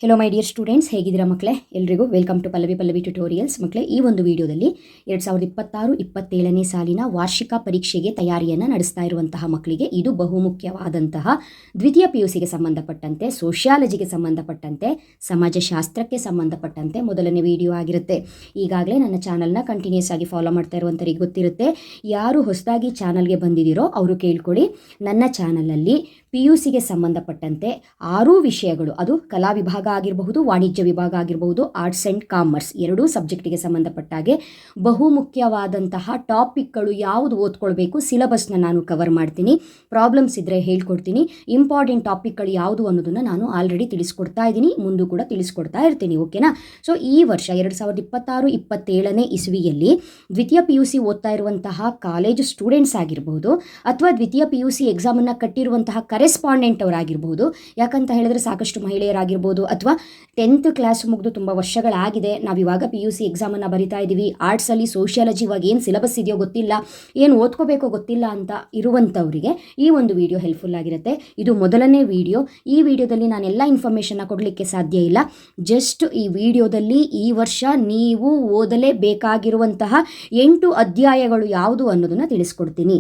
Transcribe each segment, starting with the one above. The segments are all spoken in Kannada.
ಹೆಲೋ ಮೈ ಡಿಯರ್ ಸ್ಟೂಡೆಂಟ್ಸ್, ಹೇಗಿದ್ದೀರಾ ಮಕ್ಕಳೇ? ಎಲ್ರಿಗೂ ವೆಲ್ಕಮ್ ಟು ಪಲ್ಲವಿ ಟ್ಯುಟೋರಿಯಲ್ಸ್. ಮಕ್ಕಳೇ, ಈ ಒಂದು ವಿಡಿಯೋದಲ್ಲಿ 2026-27ನೇ ಸಾಲಿನ ವಾರ್ಷಿಕ ಪರೀಕ್ಷೆಗೆ ತಯಾರಿಯನ್ನು ನಡೆಸ್ತಾ ಇರುವಂತಹ ಮಕ್ಕಳಿಗೆ ಇದು ಬಹುಮುಖ್ಯವಾದಂತಹ ದ್ವಿತೀಯ PUCಗೆ ಸಂಬಂಧಪಟ್ಟಂತೆ, ಸೋಷಿಯಾಲಜಿಗೆ ಸಂಬಂಧಪಟ್ಟಂತೆ, ಸಮಾಜಶಾಸ್ತ್ರಕ್ಕೆ ಸಂಬಂಧಪಟ್ಟಂತೆ ಮೊದಲನೇ ವಿಡಿಯೋ ಆಗಿರುತ್ತೆ. ಈಗಾಗಲೇ ನನ್ನ ಚಾನಲ್ನ ಕಂಟಿನ್ಯೂಸ್ ಆಗಿ ಫಾಲೋ ಮಾಡ್ತಾ ಇರುವಂಥವ್ರಿಗೆ ಗೊತ್ತಿರುತ್ತೆ. ಯಾರು ಹೊಸದಾಗಿ ಚಾನಲ್ಗೆ ಬಂದಿದ್ದೀರೋ ಅವರು ಕೇಳ್ಕೊಳ್ಳಿ. ನನ್ನ ಚಾನಲಲ್ಲಿ PUCಗೆ ಸಂಬಂಧಪಟ್ಟಂತೆ 6 ವಿಷಯಗಳು, ಅದು ಕಲಾ ವಿಭಾಗ ಆಗಿರಬಹುದು, ವಾಣಿಜ್ಯ ವಿಭಾಗ ಆಗಿರಬಹುದು, ಆರ್ಟ್ಸ್ ಆ್ಯಂಡ್ ಕಾಮರ್ಸ್ ಎರಡೂ ಸಬ್ಜೆಕ್ಟಿಗೆ ಸಂಬಂಧಪಟ್ಟಾಗೆ ಬಹುಮುಖ್ಯವಾದಂತಹ ಟಾಪಿಕ್ಗಳು ಯಾವುದು ಓದ್ಕೊಳ್ಬೇಕು, ಸಿಲೆಬಸ್ನ ನಾನು ಕವರ್ ಮಾಡ್ತೀನಿ. ಪ್ರಾಬ್ಲಮ್ಸ್ ಇದ್ದರೆ ಹೇಳ್ಕೊಡ್ತೀನಿ. ಇಂಪಾರ್ಟೆಂಟ್ ಟಾಪಿಕ್ಗಳು ಯಾವುದು ಅನ್ನೋದನ್ನು ನಾನು ಆಲ್ರೆಡಿ ತಿಳಿಸ್ಕೊಡ್ತಾ ಇದ್ದೀನಿ, ಮುಂದೂ ಕೂಡ ತಿಳಿಸ್ಕೊಡ್ತಾ ಇರ್ತೀನಿ. ಓಕೆನಾ? ಸೊ ಈ ವರ್ಷ 2026-27ನೇ ಇಸ್ವಿಯಲ್ಲಿ ದ್ವಿತೀಯ PUC ಓದ್ತಾ ಇರುವಂತಹ ಕಾಲೇಜು ಸ್ಟೂಡೆಂಟ್ಸ್ ಆಗಿರಬಹುದು, ಅಥವಾ ದ್ವಿತೀಯ PUC ಎಕ್ಸಾಮನ್ನು ಕಟ್ಟಿರುವಂತಹ ಕರೆಸ್ಪಾಂಡೆಂಟ್ ಅವರಾಗಿರ್ಬೋದು. ಯಾಕಂತ ಹೇಳಿದ್ರೆ ಸಾಕಷ್ಟು ಮಹಿಳೆಯರಾಗಿರ್ಬೋದು, ಅಥವಾ 10th ಕ್ಲಾಸ್ ಮುಗಿದು ತುಂಬ ವರ್ಷಗಳಾಗಿದೆ, ನಾವಿವಾಗ PUC ಎಕ್ಸಾಮನ್ನು ಬರಿತಾ ಇದ್ದೀವಿ, ಆರ್ಟ್ಸಲ್ಲಿ ಸೋಷಿಯಾಲಜಿ ಇವಾಗ ಏನು ಸಿಲೆಬಸ್ ಇದೆಯೋ ಗೊತ್ತಿಲ್ಲ, ಏನು ಓದ್ಕೋಬೇಕೋ ಗೊತ್ತಿಲ್ಲ ಅಂತ ಇರುವಂಥವರಿಗೆ ಈ ಒಂದು ವಿಡಿಯೋ ಹೆಲ್ಪ್ಫುಲ್ ಆಗಿರುತ್ತೆ. ಇದು ಮೊದಲನೇ ವಿಡಿಯೋ. ಈ ವಿಡಿಯೋದಲ್ಲಿ ನಾನೆಲ್ಲ ಇನ್ಫಾರ್ಮೇಷನ್ನ ಕೊಡಲಿಕ್ಕೆ ಸಾಧ್ಯ ಇಲ್ಲ. ಜಸ್ಟ್ ಈ ವಿಡಿಯೋದಲ್ಲಿ ಈ ವರ್ಷ ನೀವು ಓದಲೇಬೇಕಾಗಿರುವಂತಹ 8 ಅಧ್ಯಾಯಗಳು ಯಾವುದು ಅನ್ನೋದನ್ನು ತಿಳಿಸ್ಕೊಡ್ತೀನಿ.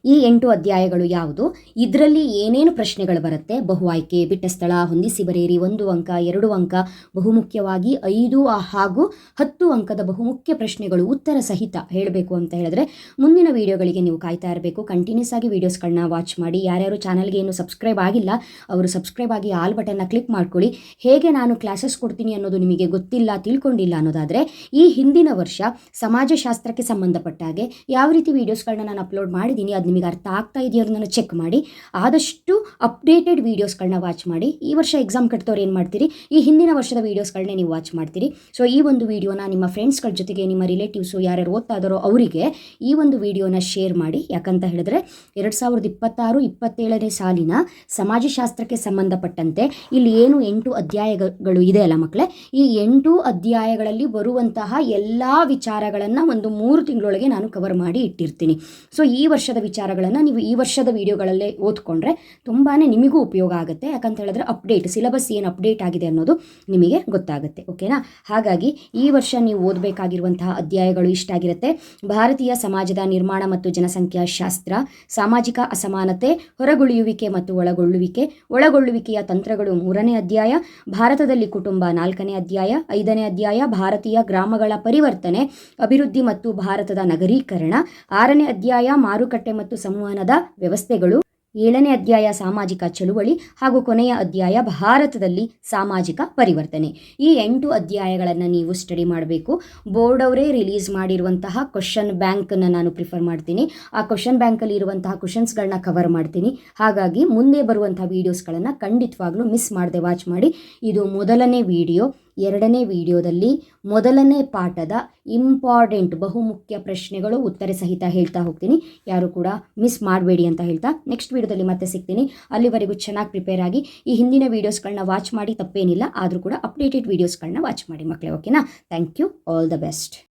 ಈ 8 ಅಧ್ಯಾಯಗಳು ಯಾವುದು, ಇದರಲ್ಲಿ ಏನೇನು ಪ್ರಶ್ನೆಗಳು ಬರುತ್ತೆ, ಬಹು ಆಯ್ಕೆ, ಬಿಟ್ಟ ಸ್ಥಳ, ಹೊಂದಿಸಿ ಬರೆಯಿರಿ, 1 ಅಂಕ, 2 ಅಂಕ, ಬಹುಮುಖ್ಯವಾಗಿ 5 ಹಾಗೂ 10 ಅಂಕದ ಬಹುಮುಖ್ಯ ಪ್ರಶ್ನೆಗಳು ಉತ್ತರ ಸಹಿತ ಹೇಳಬೇಕು ಅಂತ ಹೇಳಿದ್ರೆ ಮುಂದಿನ ವಿಡಿಯೋಗಳಿಗೆ ನೀವು ಕಾಯ್ತಾ ಇರಬೇಕು. ಕಂಟಿನ್ಯೂಸ್ ಆಗಿ ವೀಡಿಯೋಸ್ಗಳನ್ನ ವಾಚ್ ಮಾಡಿ. ಯಾರ್ಯಾರು ಚಾನಲ್ಗೆ ಏನು ಸಬ್ಸ್ಕ್ರೈಬ್ ಆಗಿಲ್ಲ ಅವರು ಸಬ್ಸ್ಕ್ರೈಬ್ ಆಗಿ ಆಲ್ ಬಟನ್ನ ಕ್ಲಿಕ್ ಮಾಡ್ಕೊಳ್ಳಿ. ಹೇಗೆ ನಾನು ಕ್ಲಾಸಸ್ ಕೊಡ್ತೀನಿ ಅನ್ನೋದು ನಿಮಗೆ ಗೊತ್ತಿಲ್ಲ, ತಿಳ್ಕೊಂಡಿಲ್ಲ ಅನ್ನೋದಾದರೆ ಈ ಹಿಂದಿನ ವರ್ಷ ಸಮಾಜಶಾಸ್ತ್ರಕ್ಕೆ ಸಂಬಂಧಪಟ್ಟಾಗೆ ಯಾವ ರೀತಿ ವೀಡಿಯೋಸ್ಗಳನ್ನ ನಾನು ಅಪ್ಲೋಡ್ ಮಾಡಿದ್ದೀನಿ, ಅದು ನಿಮಗೆ ಅರ್ಥ ಆಗ್ತಾ ಇದೆಯೋ ಅನ್ನೋದನ್ನು ಚೆಕ್ ಮಾಡಿ. ಆದಷ್ಟು ಅಪ್ಡೇಟೆಡ್ ವೀಡಿಯೋಸ್ಗಳನ್ನ ವಾಚ್ ಮಾಡಿ. ಈ ವರ್ಷ ಎಕ್ಸಾಮ್ ಕಟ್ತವ್ರು ಏನು ಮಾಡ್ತೀರಿ, ಈ ಹಿಂದಿನ ವರ್ಷದ ವೀಡಿಯೋಸ್ಗಳನ್ನೇ ನೀವು ವಾಚ್ ಮಾಡ್ತೀರಿ. ಸೊ ಈ ಒಂದು ವಿಡಿಯೋನ ನಿಮ್ಮ ಫ್ರೆಂಡ್ಸ್ಗಳ ಜೊತೆಗೆ, ನಿಮ್ಮ ರಿಲೇಟಿವ್ಸು ಯಾರ್ಯಾರು ಓದ್ತಾ ಇದ್ದಾರೋ ಅವರಿಗೆ ಈ ಒಂದು ವಿಡಿಯೋನ ಶೇರ್ ಮಾಡಿ. ಯಾಕಂತ ಹೇಳಿದ್ರೆ 2026-27ನೇ ಸಾಲಿನ ಸಮಾಜಶಾಸ್ತ್ರಕ್ಕೆ ಸಂಬಂಧಪಟ್ಟಂತೆ ಇಲ್ಲಿ ಏನು 8 ಅಧ್ಯಾಯಗಳು ಇದೆ ಅಲ್ಲ ಮಕ್ಕಳೇ, ಈ 8 ಅಧ್ಯಾಯಗಳಲ್ಲಿ ಬರುವಂತಹ ಎಲ್ಲ ವಿಚಾರಗಳನ್ನು ಒಂದು 3 ತಿಂಗಳೊಳಗೆ ನಾನು ಕವರ್ ಮಾಡಿ ಇಟ್ಟಿರ್ತೀನಿ. ಸೊ ಈ ವರ್ಷದ ವಿಚಾರಗಳನ್ನು ನೀವು ಈ ವರ್ಷದ ವಿಡಿಯೋಗಳಲ್ಲೇ ಓದ್ಕೊಂಡ್ರೆ ತುಂಬಾ ನಿಮಗೂ ಉಪಯೋಗ ಆಗುತ್ತೆ. ಯಾಕಂತ ಹೇಳಿದ್ರೆ ಸಿಲೆಬಸ್ ಏನು ಅಪ್ಡೇಟ್ ಆಗಿದೆ ಅನ್ನೋದು ನಿಮಗೆ ಗೊತ್ತಾಗುತ್ತೆ. ಓಕೆನಾ? ಹಾಗಾಗಿ ಈ ವರ್ಷ ನೀವು ಓದಬೇಕಾಗಿರುವಂತಹ ಅಧ್ಯಾಯಗಳು ಇಷ್ಟಾಗಿರುತ್ತೆ. ಭಾರತೀಯ ಸಮಾಜದ ನಿರ್ಮಾಣ ಮತ್ತು ಜನಸಂಖ್ಯಾ ಶಾಸ್ತ್ರ, ಸಾಮಾಜಿಕ ಅಸಮಾನತೆ, ಹೊರಗುಳಿಯುವಿಕೆ ಮತ್ತು ಒಳಗೊಳ್ಳುವಿಕೆಯ ತಂತ್ರಗಳು 3ನೇ ಅಧ್ಯಾಯ, ಭಾರತದಲ್ಲಿ ಕುಟುಂಬ 4ನೇ ಅಧ್ಯಾಯ, 5ನೇ ಅಧ್ಯಾಯ ಭಾರತೀಯ ಗ್ರಾಮಗಳ ಪರಿವರ್ತನೆ, ಅಭಿವೃದ್ಧಿ ಮತ್ತು ಭಾರತದ ನಗರೀಕರಣ, 6ನೇ ಅಧ್ಯಾಯ ಮಾರುಕಟ್ಟೆ ಮತ್ತು ಸಂವಹನದ ವ್ಯವಸ್ಥೆಗಳು, 7ನೇ ಅಧ್ಯಾಯ ಸಾಮಾಜಿಕ ಚಳುವಳಿ ಹಾಗೂ ಕೊನೆಯ ಅಧ್ಯಾಯ ಭಾರತದಲ್ಲಿ ಸಾಮಾಜಿಕ ಪರಿವರ್ತನೆ. ಈ 8 ಅಧ್ಯಾಯಗಳನ್ನು ನೀವು ಸ್ಟಡಿ ಮಾಡಬೇಕು. ಬೋರ್ಡ್ ಅವರೇ ರಿಲೀಸ್ ಮಾಡಿರುವಂತಹ ಕ್ವಶನ್ ಬ್ಯಾಂಕನ್ನು ನಾನು ಪ್ರಿಫರ್ ಮಾಡ್ತೀನಿ. ಆ ಕ್ವಶನ್ ಬ್ಯಾಂಕಲ್ಲಿ ಇರುವಂತಹ ಕ್ವಶನ್ಸ್ಗಳನ್ನ ಕವರ್ ಮಾಡ್ತೀನಿ. ಹಾಗಾಗಿ ಮುಂದೆ ಬರುವಂತಹ ವೀಡಿಯೋಸ್ಗಳನ್ನು ಖಂಡಿತವಾಗ್ಲೂ ಮಿಸ್ ಮಾಡದೆ ವಾಚ್ ಮಾಡಿ. ಇದು ಮೊದಲನೇ ವಿಡಿಯೋ. 2ನೇ ವಿಡಿಯೋದಲ್ಲಿ ಮೊದಲನೇ ಪಾಠದ ಇಂಪಾರ್ಟೆಂಟ್ ಬಹುಮುಖ್ಯ ಪ್ರಶ್ನೆಗಳು ಉತ್ತರ ಸಹಿತ ಹೇಳ್ತಾ ಹೋಗ್ತೀನಿ. ಯಾರು ಕೂಡ ಮಿಸ್ ಮಾಡಬೇಡಿ ಅಂತ ಹೇಳ್ತಾ ನೆಕ್ಸ್ಟ್ ವಿಡಿಯೋದಲ್ಲಿ ಮತ್ತೆ ಸಿಗ್ತೀನಿ. ಅಲ್ಲಿವರೆಗೂ ಚೆನ್ನಾಗಿ ಪ್ರಿಪೇರ್ ಆಗಿ ಈ ಹಿಂದಿನ ವೀಡಿಯೋಸ್ಗಳನ್ನ ವಾಚ್ ಮಾಡಿ, ತಪ್ಪೇನಿಲ್ಲ. ಆದರೂ ಕೂಡ ಅಪ್ಡೇಟೆಡ್ ವೀಡಿಯೋಸ್ಗಳನ್ನ ವಾಚ್ ಮಾಡಿ ಮಕ್ಕಳೇ. ಓಕೆನಾ? Thank you. All the best.